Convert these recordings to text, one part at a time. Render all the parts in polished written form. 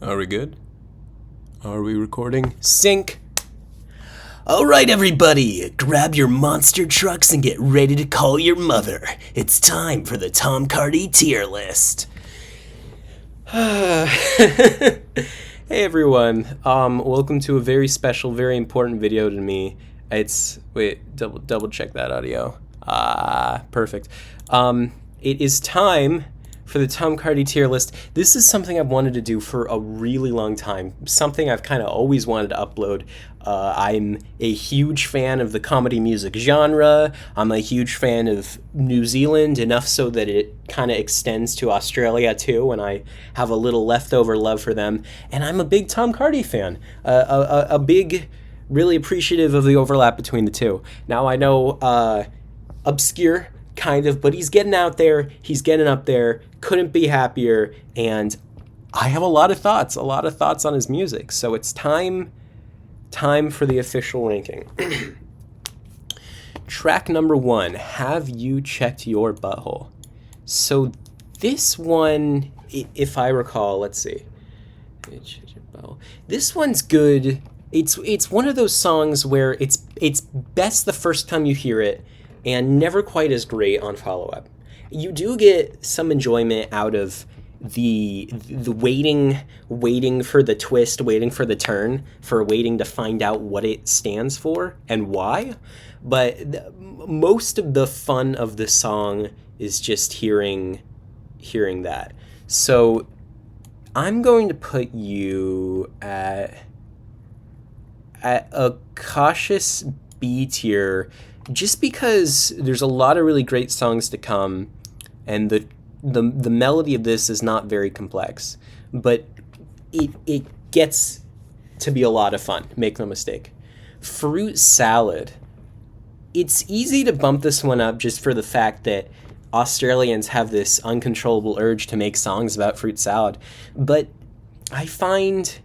Are we good? Are we recording? Sync! Alright, everybody, grab your monster trucks and get ready to call your mother. It's time for the Tom Cardy tier list. Hey everyone, welcome to a very special, very important video to me. Wait, double check that audio. Perfect. It is time for the Tom Cardy tier list. This is something I've wanted to do for a really long time, something I've kind of always wanted to upload. I'm a huge fan of the comedy music genre. I'm a huge fan of New Zealand, enough so that it kind of extends to Australia too, and I have a little leftover love for them. And I'm a big Tom Cardy fan, a big, really appreciative of the overlap between the two. Now I know, obscure, kind of, but he's getting out there, he's getting up there, couldn't be happier, and I have a lot of thoughts on his music, so it's time for the official ranking. Track number 1, Have You Checked Your Butthole? So this one, if I recall, let's see. This one's good. It's one of those songs where it's best the first time you hear it, and never quite as great on follow-up. You do get some enjoyment out of the waiting for the twist, waiting for the turn, for waiting to find out what it stands for and why. But most of the fun of the song is just hearing that. So I'm going to put you at a cautious B tier, just because there's a lot of really great songs to come, and the melody of this is not very complex, but it gets to be a lot of fun, make no mistake. Fruit Salad. It's easy to bump this one up just for the fact that Australians have this uncontrollable urge to make songs about fruit salad, but I find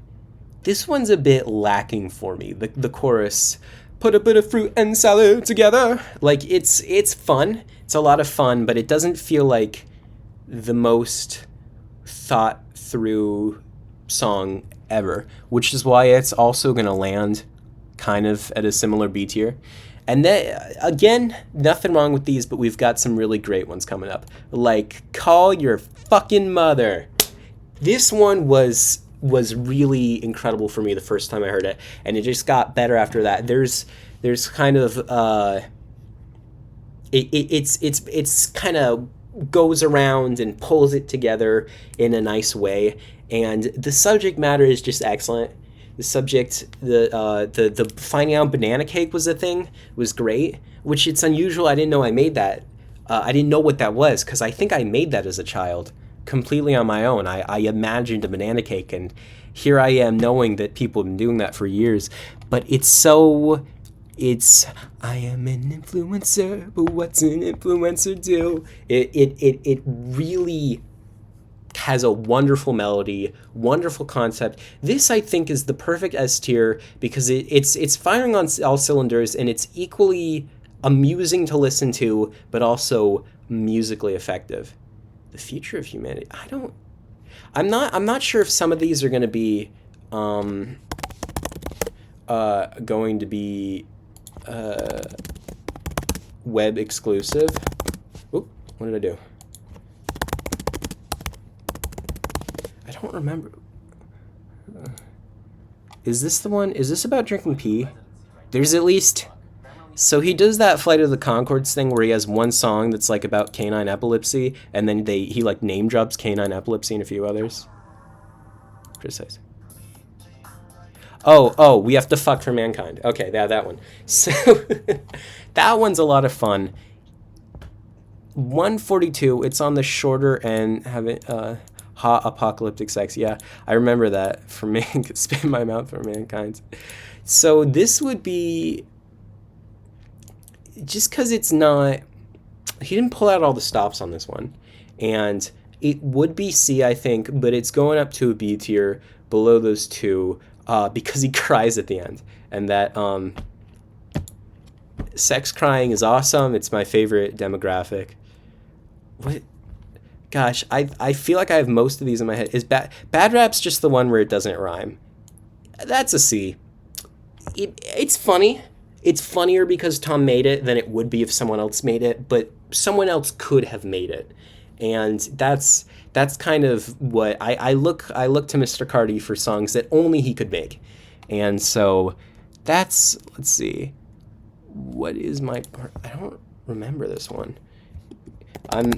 this one's a bit lacking for me. The chorus, put a bit of fruit and salad together. Like, it's fun. It's a lot of fun, but it doesn't feel like the most thought through song ever, which is why it's also going to land kind of at a similar B tier. And then, again, nothing wrong with these, but we've got some really great ones coming up. Like, Call Your Fucking Mother. This one was really incredible for me the first time I heard it, and it just got better after that. There's kind of it's kind of goes around and pulls it together in a nice way, and the subject matter is just excellent. The subject, the finding out banana cake was a thing, was great, which it's unusual. I didn't know I made that. I didn't know what that was, because I think I made that as a child, completely on my own. I imagined a banana cake, and here I am knowing that people have been doing that for years. But I am an influencer, but what's an influencer do? It really has a wonderful melody, wonderful concept. This, I think, is the perfect S tier because it's firing on all cylinders, and it's equally amusing to listen to, but also musically effective. The Future of Humanity. I'm not sure if some of these are going to be web exclusive. Oop, what did I do? I don't remember. Is this the one? Is this about drinking pee? There's at least... So he does that Flight of the Conchords thing where he has one song that's like about canine epilepsy, and then he like name drops canine epilepsy and a few others. Precise. Oh, We Have to Fuck for Mankind. Okay, that one. So that one's a lot of fun. 142. It's on the shorter end. Having hot apocalyptic sex. Yeah, I remember that for Spit in My Mouth for Mankind. So this would be, just because it's not, he didn't pull out all the stops on this one, and it would be C, I think, but it's going up to a B tier below those two because he cries at the end, and that sex crying is awesome. It's my favorite demographic. What? Gosh, I feel like I have most of these in my head. Is bad rap's just the one where it doesn't rhyme? That's a C. It's funny. It's funnier because Tom made it than it would be if someone else made it, but someone else could have made it, and that's kind of what I look to Mr. Cardy for songs that only he could make, and so that's, let's see, what is my part? I don't remember this one. I'm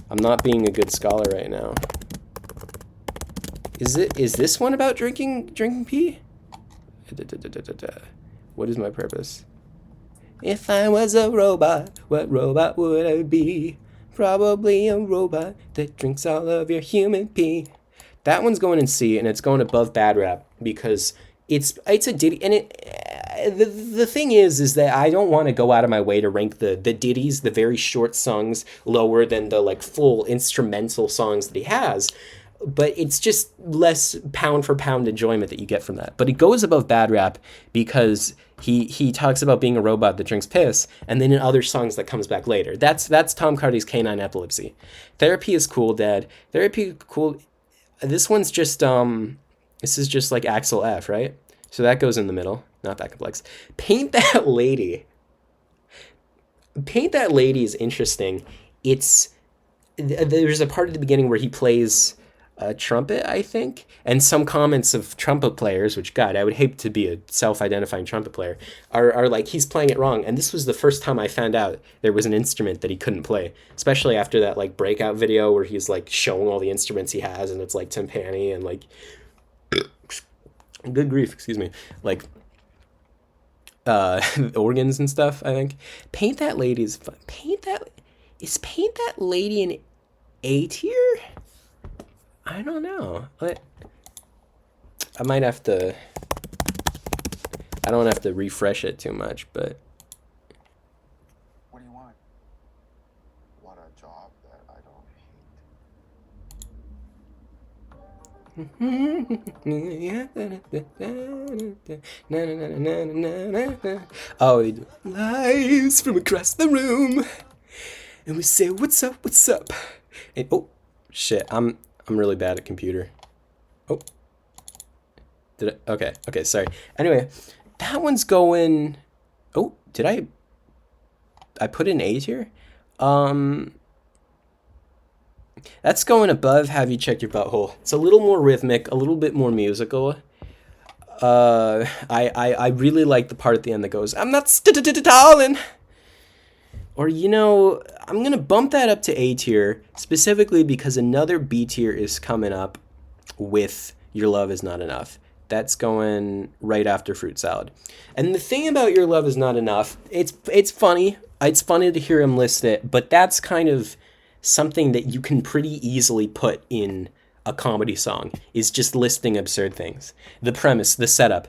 I'm not being a good scholar right now. Is this one about drinking pee? What is my purpose? If I was a robot, what robot would I be? Probably a robot that drinks all of your human pee. That one's going in C, and it's going above bad rap because it's a ditty, and the thing is that I don't want to go out of my way to rank the ditties, the very short songs, lower than the like full instrumental songs that he has, but it's just less pound for pound enjoyment that you get from that. But it goes above bad rap because he talks about being a robot that drinks piss, and then in other songs that comes back later. That's Tom Cardy's Canine Epilepsy. Therapy is cool, Dad. Therapy cool. This one's just this is just like Axel F, right? So that goes in the middle. Not that complex. Paint That Lady. Paint That Lady is interesting. It's there's a part at the beginning where he plays a trumpet, I think, and some comments of trumpet players, which God, I would hate to be a self-identifying trumpet player, are like he's playing it wrong. And this was the first time I found out there was an instrument that he couldn't play, especially after that like breakout video where he's like showing all the instruments he has, and it's like timpani and like good grief, excuse me, like organs and stuff. I think Paint That Lady is fun. Paint That Lady in A tier? I don't know. I might have to. I don't have to refresh it too much, but. What do you want? Want a job that I don't hate. Oh, lies from across the room, and we say, "What's up? What's up?" And, oh, shit! I'm really bad at computer. Oh, did I? Okay, okay, sorry. Anyway, that one's going. Oh, did I put in A tier? That's going above Have You Checked Your Butthole. It's a little more rhythmic, a little bit more musical. I really like the part at the end that goes, "I'm not stalling." Or, I'm going to bump that up to A tier, specifically because another B tier is coming up with Your Love Is Not Enough. That's going right after Fruit Salad. And the thing about Your Love Is Not Enough, it's funny. It's funny to hear him list it, but that's kind of something that you can pretty easily put in a comedy song, is just listing absurd things. The premise, the setup.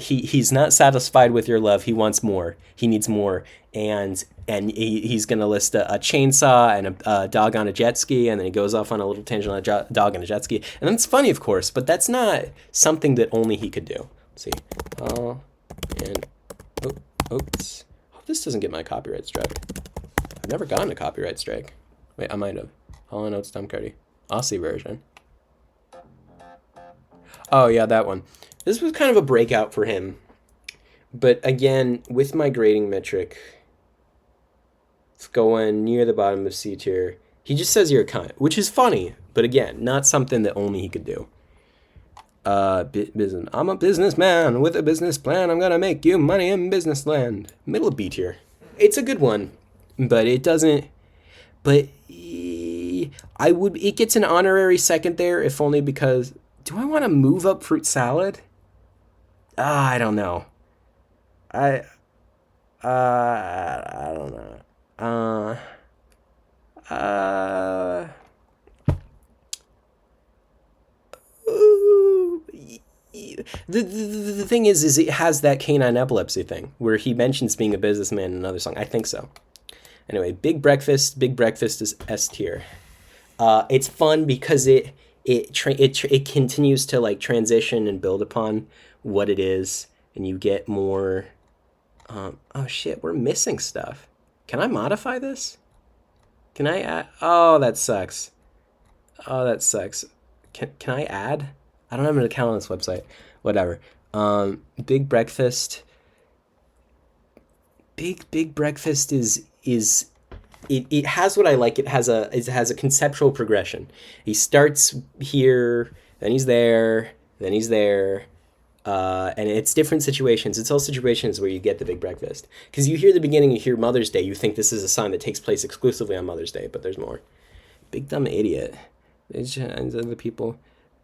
He's not satisfied with your love. He wants more. He needs more, and he's gonna list a chainsaw and a dog on a jet ski, and then he goes off on a little tangent on a dog on a jet ski, and that's funny, of course, but that's not something that only he could do. Let's see, and oops, hope this doesn't get my copyright strike. I've never gotten a copyright strike. Wait, I might have. Hall & Oates, Tom Cardy, Aussie version. Oh yeah, that one. This was kind of a breakout for him. But again, with my grading metric, it's going near the bottom of C tier. He just says you're a cunt, which is funny, but again, not something that only he could do. Business. I'm a businessman with a business plan. I'm gonna make you money in business land. Middle of B tier. It's a good one, but it doesn't. But it gets an honorary second there, if only because. Do I want to move up Fruit Salad? I don't know. I don't know. The thing is it has that canine epilepsy thing where he mentions being a businessman in another song. I think so. Anyway, Big Breakfast is S tier. It's fun because it continues to like transition and build upon what it is, and you get more. Oh shit, we're missing stuff. Can I modify this? Can I add? Oh, that sucks. Oh, that sucks. Can I add? I don't have an account on this website. Whatever. Big breakfast. Big breakfast is it has what I like. It has a conceptual progression. He starts here, then he's there, then he's there, and it's different situations. It's all situations where you get the big breakfast. Because you hear the beginning, you hear Mother's Day, you think this is a song that takes place exclusively on Mother's Day, but there's more. Big dumb idiot. There's other people.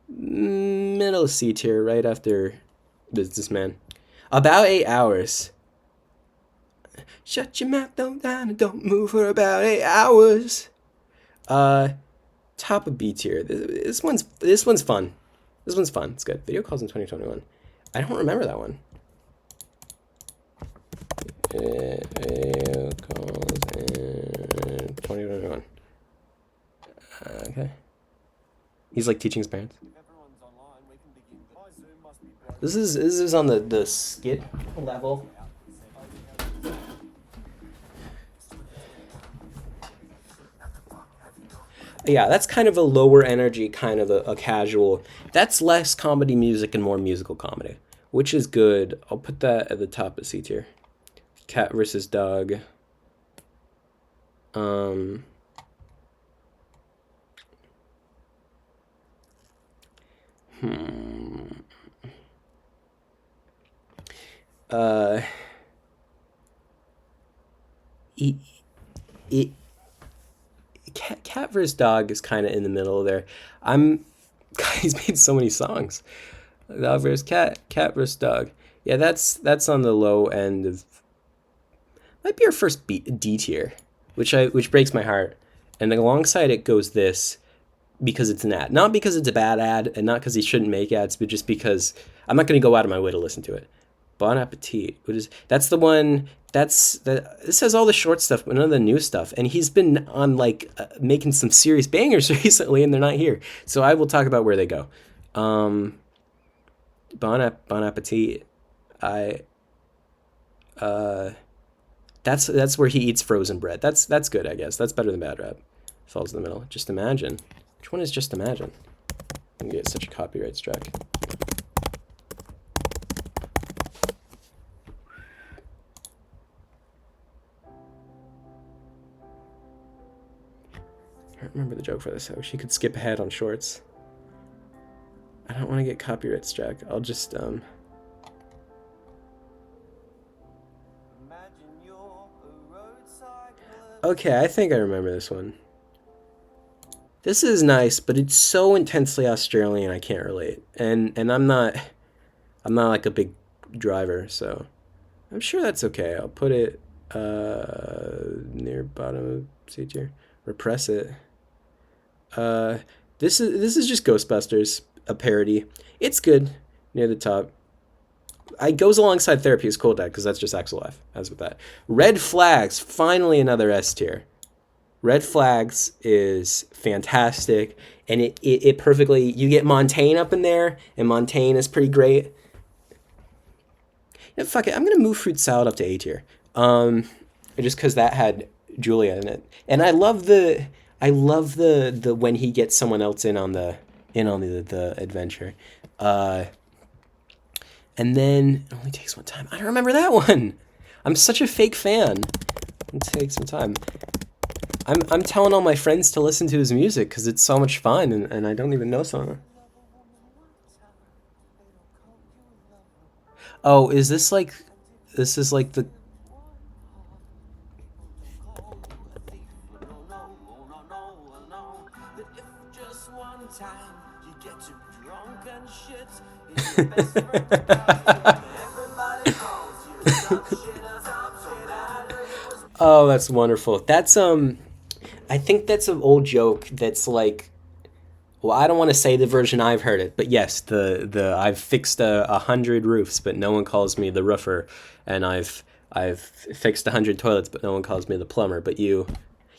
Middle C tier, right after Businessman. About 8 hours. Shut your mouth, don't down, and don't move for about 8 hours. Uh, Top of B tier. This one's fun. This one's fun. It's good. Video calls in 2021. I don't remember that one. Video calls in 2021. Okay. He's like teaching his parents. This is on the skit level. Yeah, that's kind of a lower energy, kind of a casual. That's less comedy music and more musical comedy, which is good. I'll put that at the top of C tier. Cat versus dog. Um. Hmm. Uh. It, it Cat vs Dog is kind of in the middle there. I'm He's made so many songs. Dog vs Cat, Cat vs Dog. Yeah, that's on the low end of might be our first D tier, which breaks my heart. And alongside it goes this because it's an ad, not because it's a bad ad, and not because he shouldn't make ads, but just because I'm not going to go out of my way to listen to it. Bon Appetit. That's the one. This has all the short stuff, but none of the new stuff. And he's been on like making some serious bangers recently, and they're not here. So I will talk about where they go. Bon Appetit. That's where he eats frozen bread. That's good, I guess. That's better than Bad Rap. Falls in the middle. Just Imagine. Which one is Just Imagine? I'm gonna get such a copyright strike. I don't remember the joke for this. I wish you could skip ahead on shorts. I don't want to get copyright struck. I'll just Okay, I think I remember this one. This is nice, but it's so intensely Australian I can't relate. And I'm not like a big driver, so I'm sure that's okay. I'll put it near bottom of C tier. Repress it. Uh, this is just Ghostbusters, a parody. It's good near the top. It goes alongside Therapy is Cool Dad because that's just Axel Life. As with that, Red Flags, finally another S tier. Red Flags is fantastic, and it perfectly. You get Montaigne up in there, and Montaigne is pretty great. Yeah, fuck it, I'm gonna move Fruit Salad up to A tier. Just because that had Julia in it, and I love the when he gets someone else in on the adventure, and then it only takes one time. I don't remember that one. I'm such a fake fan. It takes some time. I'm telling all my friends to listen to his music because it's so much fun, and I don't even know some. Oh, is this like this is like the Oh, that's wonderful. I think that's an old joke that's like well, I don't want to say the version I've heard it, but yes, the I've fixed 100 roofs, but no one calls me the roofer, and I've fixed 100 toilets, but no one calls me the plumber. But you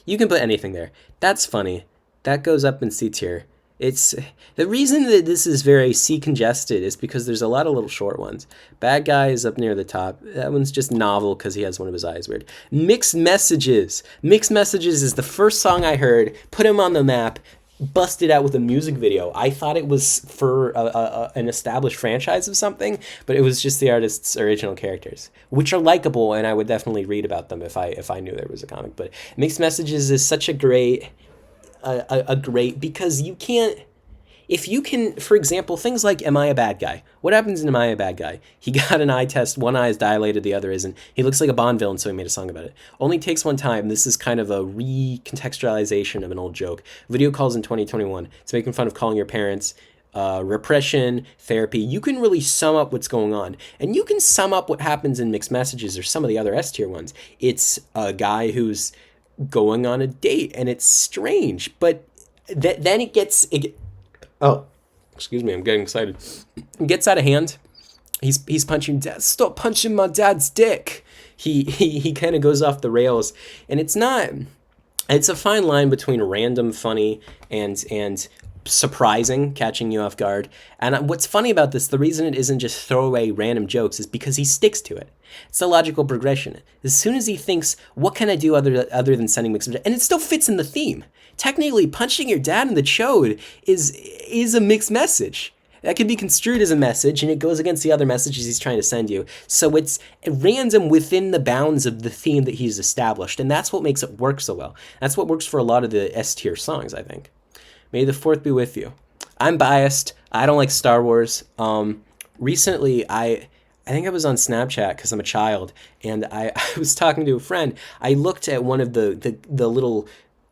can put anything there. That's funny. That goes up in C tier. It's the reason that this is very C congested is because there's a lot of little short ones. Bad Guy is up near the top. That one's just novel because he has one of his eyes weird. Mixed Messages. Mixed Messages is the first song I heard, put him on the map, busted out with a music video. I thought it was for an established franchise of something, but it was just the artist's original characters, which are likable, and I would definitely read about them if I knew there was a comic. But Mixed Messages is such a great because you can't, if you can, for example, things like Am I a Bad Guy? What happens in Am I a Bad Guy? He got an eye test, one eye is dilated, the other isn't. He looks like a Bond villain, so he made a song about it. Only takes one time. This is kind of a recontextualization of an old joke. Video calls in 2021. It's making fun of calling your parents. Repression, therapy. You can really sum up what's going on. And you can sum up what happens in Mixed Messages or some of the other S tier ones. It's a guy who's going on a date and it's strange, but then oh, excuse me, I'm getting excited. It gets out of hand. He's punching dad. Stop punching my dad's dick. He kind of goes off the rails, and it's a fine line between random funny and surprising, catching you off guard. And what's funny about this, the reason it isn't just throwaway random jokes is because he sticks to it. It's a logical progression. As soon as he thinks, what can I do other than sending mixed messages? And it still fits in the theme. Technically, punching your dad in the chode is a mixed message. That can be construed as a message, and it goes against the other messages he's trying to send you. So it's random within the bounds of the theme that he's established, and that's what makes it work so well. That's what works for a lot of the S tier songs, I think. May the 4th be with you. I'm biased. I don't like Star Wars. Recently, I think I was on Snapchat because I'm a child, and I was talking to a friend. I looked at one of the little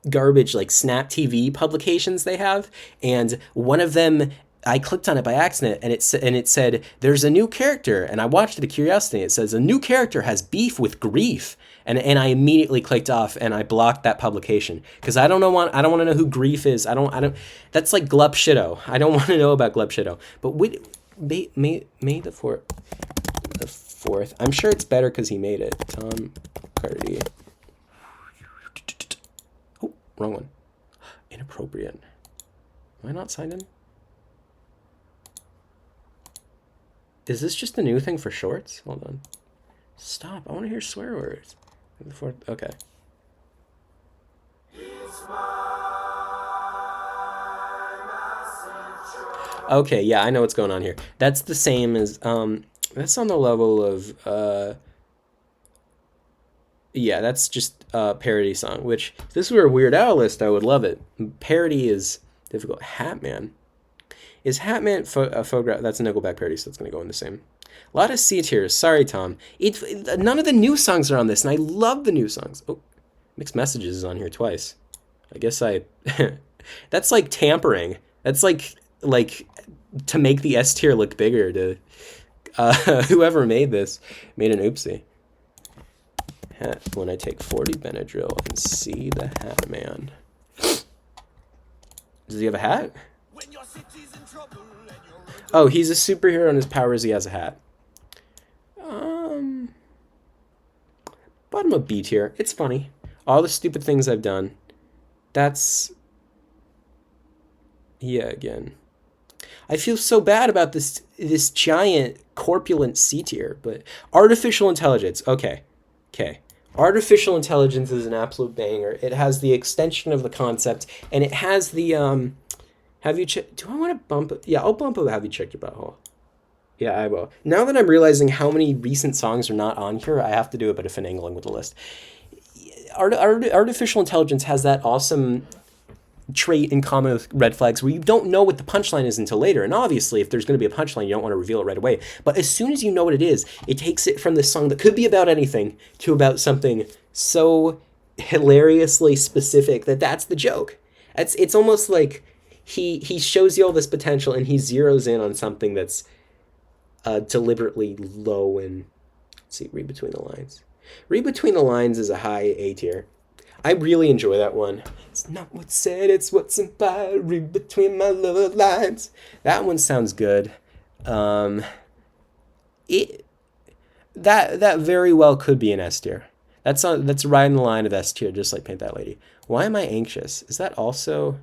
garbage like Snap TV publications they have, and one of them, I clicked on it by accident, and it said there's a new character, and I watched it out of curiosity. It says a new character has beef with grief, and I immediately clicked off and I blocked that publication because I don't want to know who grief is. I don't. That's like Glup Shitto. I don't want to know about Glup Shitto. But May the 4th. I'm sure it's better because he made it. Tom Cardy. Oh, wrong one. Inappropriate. Am I not signed in? Is this just a new thing for shorts? Hold on. Stop. I want to hear swear words. Okay. Okay, yeah, I know what's going on here. That's the same as, that's on the level of, yeah, that's just a parody song, which, if this were a Weird Al list, I would love it. Parody is difficult. Hatman. Is Hatman a photograph? That's a Nickelback parody, so it's going to go in the same. A lot of C tiers. Sorry, Tom. None of the new songs are on this, and I love the new songs. Oh, Mixed Messages is on here twice. I guess that's like tampering. That's like to make the S tier look bigger. To whoever made this made an oopsie. Hat when I take 40 Benadryl and see the Hat Man. Does he have a hat? Oh, he's a superhero and his power is he has a hat. Bottom of B tier. It's funny. All the stupid things I've done. That's... Yeah, again. I feel so bad about this giant, corpulent C tier, but... Artificial intelligence. Okay. Artificial intelligence is an absolute banger. It has the extension of the concept, and it has the, have you checked... Do I want to bump it? Yeah, I'll bump it. Have you checked your butthole? Yeah, I will. Now that I'm realizing how many recent songs are not on here, I have to do a bit of finagling with the list. Artificial intelligence has that awesome trait in common with Red Flags where you don't know what the punchline is until later. And obviously, if there's going to be a punchline, you don't want to reveal it right away. But as soon as you know what it is, it takes it from this song that could be about anything to about something so hilariously specific that's the joke. It's almost like he shows you all this potential and he zeroes in on something that's deliberately low and... Let's see, Read Between the Lines. Read Between the Lines is a high A tier. I really enjoy that one. It's not what's said, it's what's implied. Read between my little lines. That one sounds good. That very well could be an S tier. That's right in the line of S tier, just like Paint That Lady. Why am I anxious? Is that also...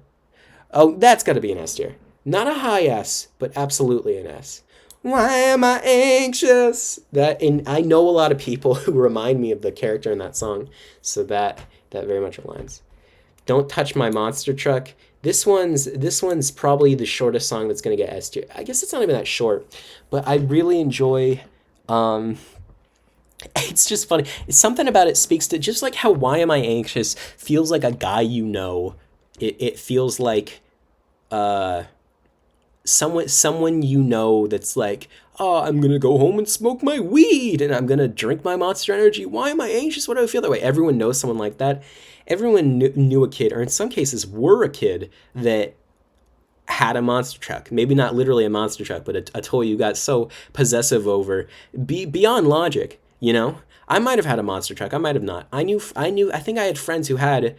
Oh, that's got to be an S tier. Not a high S, but absolutely an S. Why am I anxious? That, and I know a lot of people who remind me of the character in that song, so that very much aligns. Don't touch my monster truck. This one's probably the shortest song that's gonna get S tier. I guess it's not even that short, but I really enjoy. Um, it's just funny. It's something about it speaks to just like how "Why Am I Anxious" feels like a guy you know. It feels like uh someone you know that's like, oh, I'm gonna go home and smoke my weed and I'm gonna drink my Monster Energy. Why am I anxious? Why do I feel that way? Everyone knows someone like that. Everyone knew a kid, or in some cases were a kid that had a monster truck. Maybe not literally a monster truck, but a toy you got so possessive over, beyond logic. You know, I might have had a monster truck. I might have not. I knew. I think I had friends who had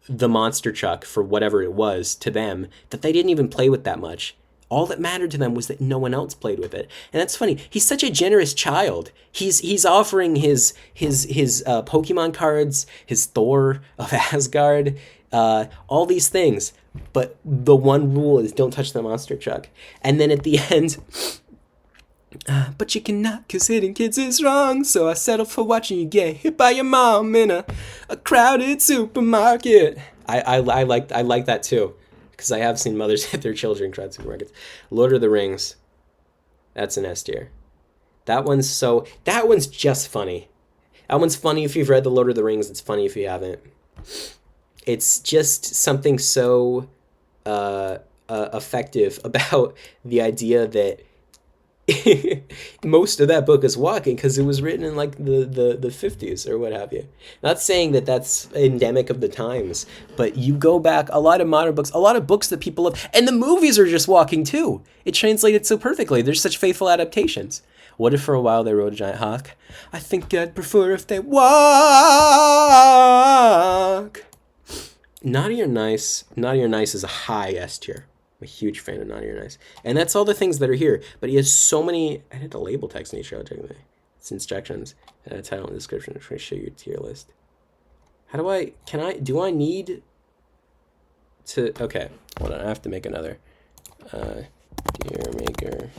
the monster truck for whatever it was to them that they didn't even play with that much. All that mattered to them was that no one else played with it, and that's funny. He's such a generous child. He's offering his Pokemon cards, his Thor of Asgard, all these things. But the one rule is don't touch the monster truck. And then at the end, but you cannot, cause hitting kids is wrong. So I settle for watching you get hit by your mom in a crowded supermarket. I like that too, because I have seen mothers hit their children in crowded supermarkets. Lord of the Rings, that's an S tier. That one's just funny. That one's funny if you've read the Lord of the Rings. It's funny if you haven't. It's just something so effective about the idea that most of that book is walking because it was written in like the 50s or what have you. Not saying that that's endemic of the times, but you go back, a lot of modern books, a lot of books that people love, and the movies are just walking too. It translated so perfectly. There's such faithful adaptations. What if for a while they rode a giant hawk? I think I'd prefer if they walk. Naughty or Nice. Naughty or Nice is a high S tier. I'm a huge fan of Naughty or Nice. And that's all the things that are here. But he has so many. I did the label text in each show, technically. It's instructions. Title and description. I'm trying to show you your tier list. How do I. Do I need to. Okay. Hold on. I have to make another. Tier maker.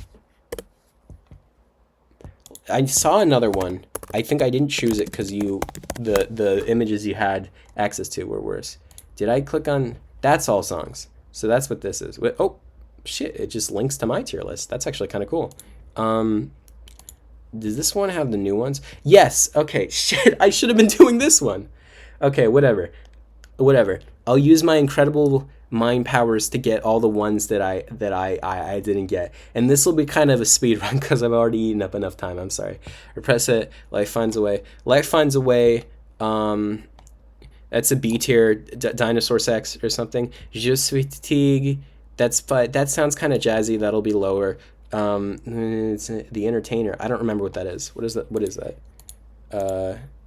I saw another one. I think I didn't choose it because the images you had access to were worse. Did I click on? That's all songs. So that's what this is. Oh, shit! It just links to my tier list. That's actually kind of cool. Does this one have the new ones? Yes. Okay. Shit. I should have been doing this one. Okay. Whatever. I'll use my incredible mind powers to get all the ones that I didn't get, and this will be kind of a speed run because I've already eaten up enough time. I'm sorry. Repress it. Life finds a way. Life finds a way. That's a B tier, dinosaur sex or something. Je suis fatigue. That sounds kind of jazzy. That'll be lower. It's the Entertainer. I don't remember what that is. What is that?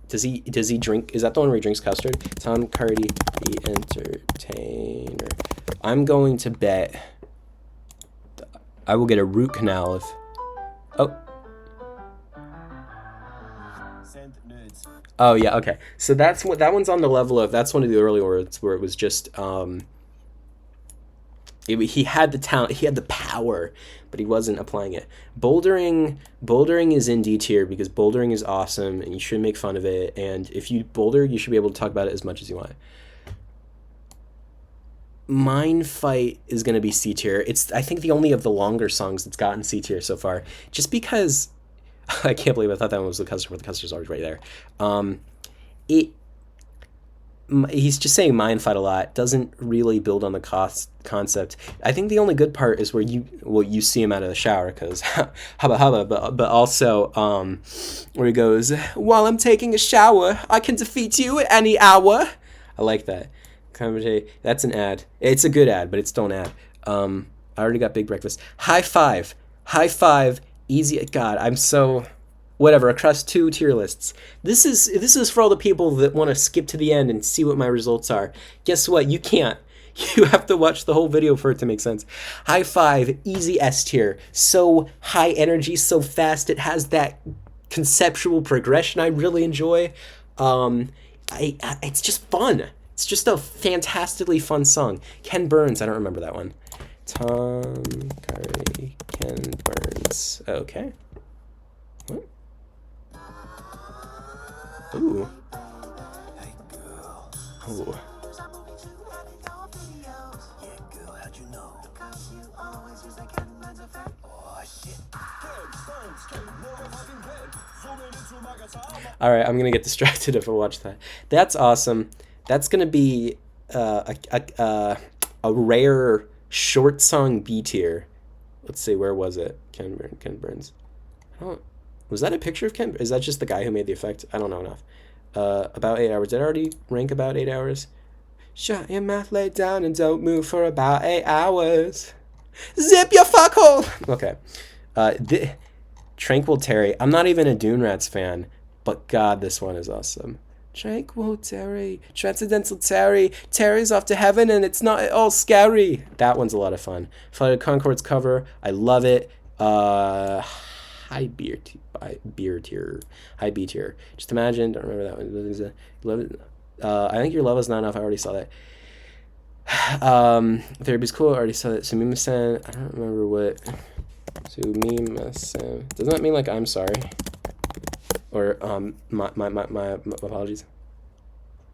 Does he drink? Is that the one where he drinks custard? Tom Cardy, the Entertainer. I'm going to bet I will get a root canal if. Oh. Oh yeah, okay. So that one's on the level of, that's one of the early words where it was just he had the talent, he had the power, but he wasn't applying it. Bouldering is in D tier because bouldering is awesome and you shouldn't make fun of it. And if you boulder, you should be able to talk about it as much as you want. Mind Fight is going to be C tier. It's, I think, the only of the longer songs that's gotten C tier so far, just because. I can't believe I thought that one was the customer. The customer's always right there. He's just saying mind fight a lot. Doesn't really build on the concept. I think the only good part is where you see him out of the shower because hubba, but also where he goes, while I'm taking a shower, I can defeat you at any hour. I like that. That's an ad. It's a good ad, but it's still an ad. I already got Big Breakfast. High five. Easy. God, I'm so whatever. Across 2 tier lists. This is for all the people that want to skip to the end and see what my results are. Guess what? You can't. You have to watch the whole video for it to make sense. High five, easy S tier. So high energy, so fast. It has that conceptual progression I really enjoy. It's just fun. It's just a fantastically fun song. Ken Burns, I don't remember that one. Tom Cardy, Ken Burns. Okay. What? Ooh. Ooh. All right, I'm gonna get distracted if I watch that. That's awesome. That's gonna be a rare short song B tier. Let's see, where was it? Ken Burns. I don't, was that a picture of Ken? Is that just the guy who made the effect? I don't know enough. About 8 hours. Did I already rank about 8 hours? Shut your mouth, lay down, and don't move for about 8 hours. Zip your fuckhole! Okay. Tranquil Terry. I'm not even a Dune Rats fan, but God, this one is awesome. Tranquil Terry, Transcendental Terry, Terry's off to heaven and it's not at all scary. That one's a lot of fun. Flight of Conchords cover, I love it. High B tier. Just imagine, don't remember that one. Love it. I think Your Love Is Not Enough, I already saw that. Therapy's cool, I already saw that. Sumima-san, I don't remember what. Sumima-san. Doesn't that mean like I'm sorry? Or my apologies.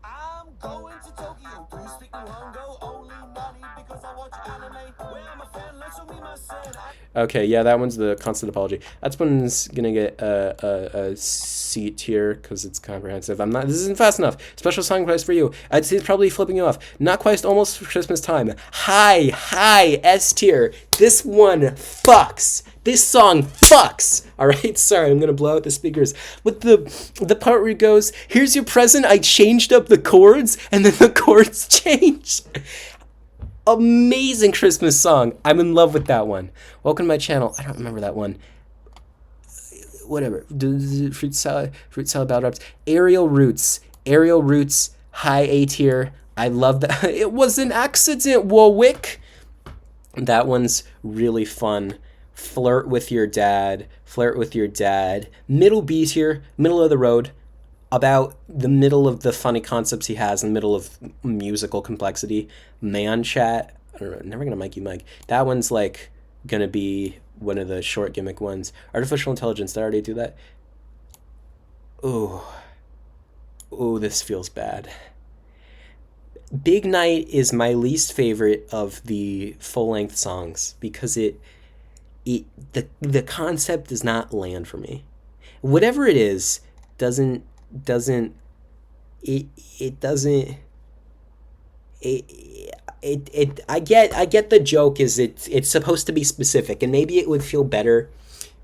I'm going to Tokyo to stick to Hongo, only money because I watch anime. Where I'm a fan like Sumima-san. Okay, yeah, that one's the constant apology. That's one's gonna get a C tier because it's comprehensive. This isn't fast enough. Special song price for you. I'd say it's probably flipping you off. Not quite, almost Christmas time. High S tier. This one fucks. This song fucks. All right, sorry, I'm gonna blow out the speakers. With the part where it goes, "Here's your present. I changed up the chords, and then the chords changed." Amazing Christmas song. I'm in love with that one. Welcome to my channel. I don't remember that one. Whatever. Fruit salad battle raps. Aerial Roots, high A tier. I love that. It was an accident, Warwick. That one's really fun. Flirt with your dad. Middle B tier, middle of the road. About the middle of the funny concepts he has in the middle of musical complexity. Man Chat. I don't know, never gonna Mikey Mike. That one's like gonna be one of the short gimmick ones. Artificial Intelligence, did I already do that? Ooh, this feels bad. Big Night is my least favorite of the full-length songs because the concept does not land for me. Whatever it is, doesn't I get the joke is it's supposed to be specific, and maybe it would feel better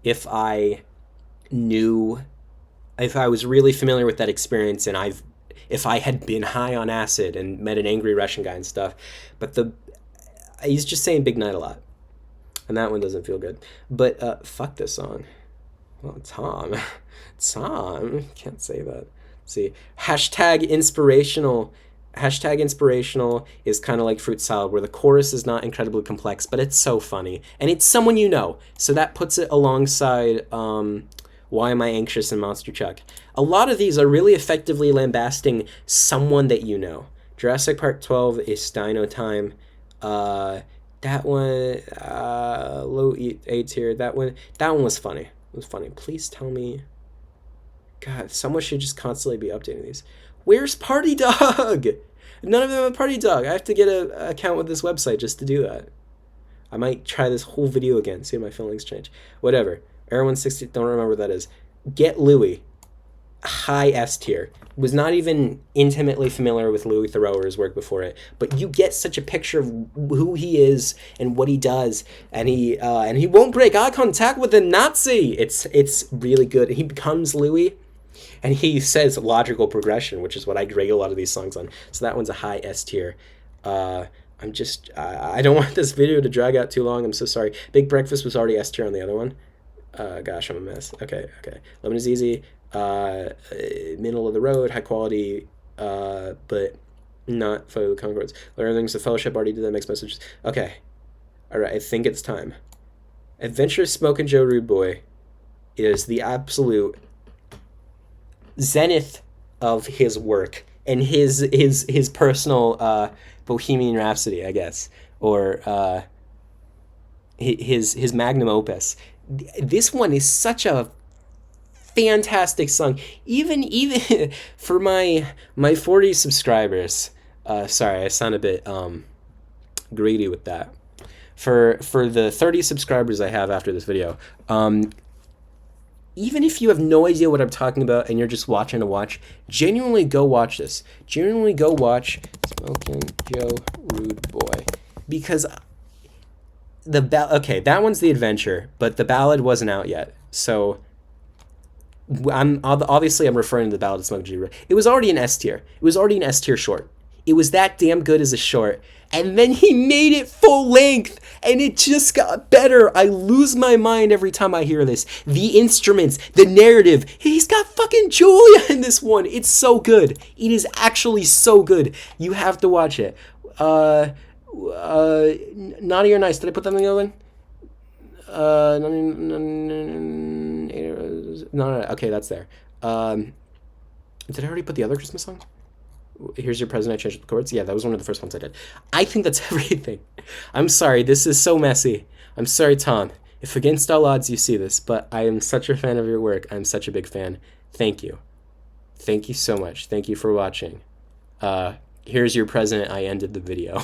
if I was really familiar with that experience and if I had been high on acid and met an angry Russian guy and stuff. But he's just saying Big Night a lot, and that one doesn't feel good. But fuck this song. Well, Tom, can't say that. Let's see, hashtag inspirational is kind of like Fruit Salad, where the chorus is not incredibly complex, but it's so funny, and it's someone you know, so that puts it alongside Why Am I Anxious and Monster Chuck. A lot of these are really effectively lambasting someone that you know. Jurassic Park 12 is Dino Time. That one, low A tier. That one was funny. It was funny. Please tell me. God, someone should just constantly be updating these. Where's Party Dog? None of them have Party Dog. I have to get an account with this website just to do that. I might try this whole video again, see if my feelings change. Whatever. Air 160, don't remember what that is. Get Louie. High S tier. Was not even intimately familiar with Louis Theroux's work before it, but you get such a picture of who he is and what he does, and he won't break eye contact with a Nazi. It's really good. He becomes Louis, and he says logical progression, which is what I grade a lot of these songs on. So that one's a high S tier. I don't want this video to drag out too long. I'm so sorry. Big Breakfast was already S tier on the other one. Gosh, I'm a mess. Okay. Lemon is easy. Middle of the road, high quality, but not Flight of the Conchords. Everything's the Fellowship already did that, mixed messages. Okay. Alright, I think it's time. Adventurous Smokin' Joe Rude Boy is the absolute zenith of his work. and his personal Bohemian Rhapsody, I guess, or his magnum opus. This one is such a fantastic song. Even for my 40 subscribers. Sorry, I sound a bit greedy with that. For the 30 subscribers I have after this video, even if you have no idea what I'm talking about and you're just watching to watch, genuinely go watch this. Genuinely go watch Smokin' Joe Rude Boy, because okay, that one's the adventure, but the ballad wasn't out yet. So I'm referring to the Ballad of Smoking Joe. It was already an S tier. It was already an S tier short. It was that damn good as a short, and then he made it full length, and it just got better. I lose my mind every time I hear this. The instruments, the narrative. He's got fucking Julia in this one. It's so good. It is actually so good. You have to watch it. Naughty or Nice? Did I put that in the other one? No. Okay, that's there. Did I already put the other Christmas song? Here's Your Present, I Changed the Chords. Yeah, that was one of the first ones I did. I think that's everything. I'm sorry, this is so messy. I'm sorry, Tom. If against all odds you see this, but I am such a fan of your work. I'm such a big fan. Thank you. Thank you so much. Thank you for watching. Here's your present. I ended the video.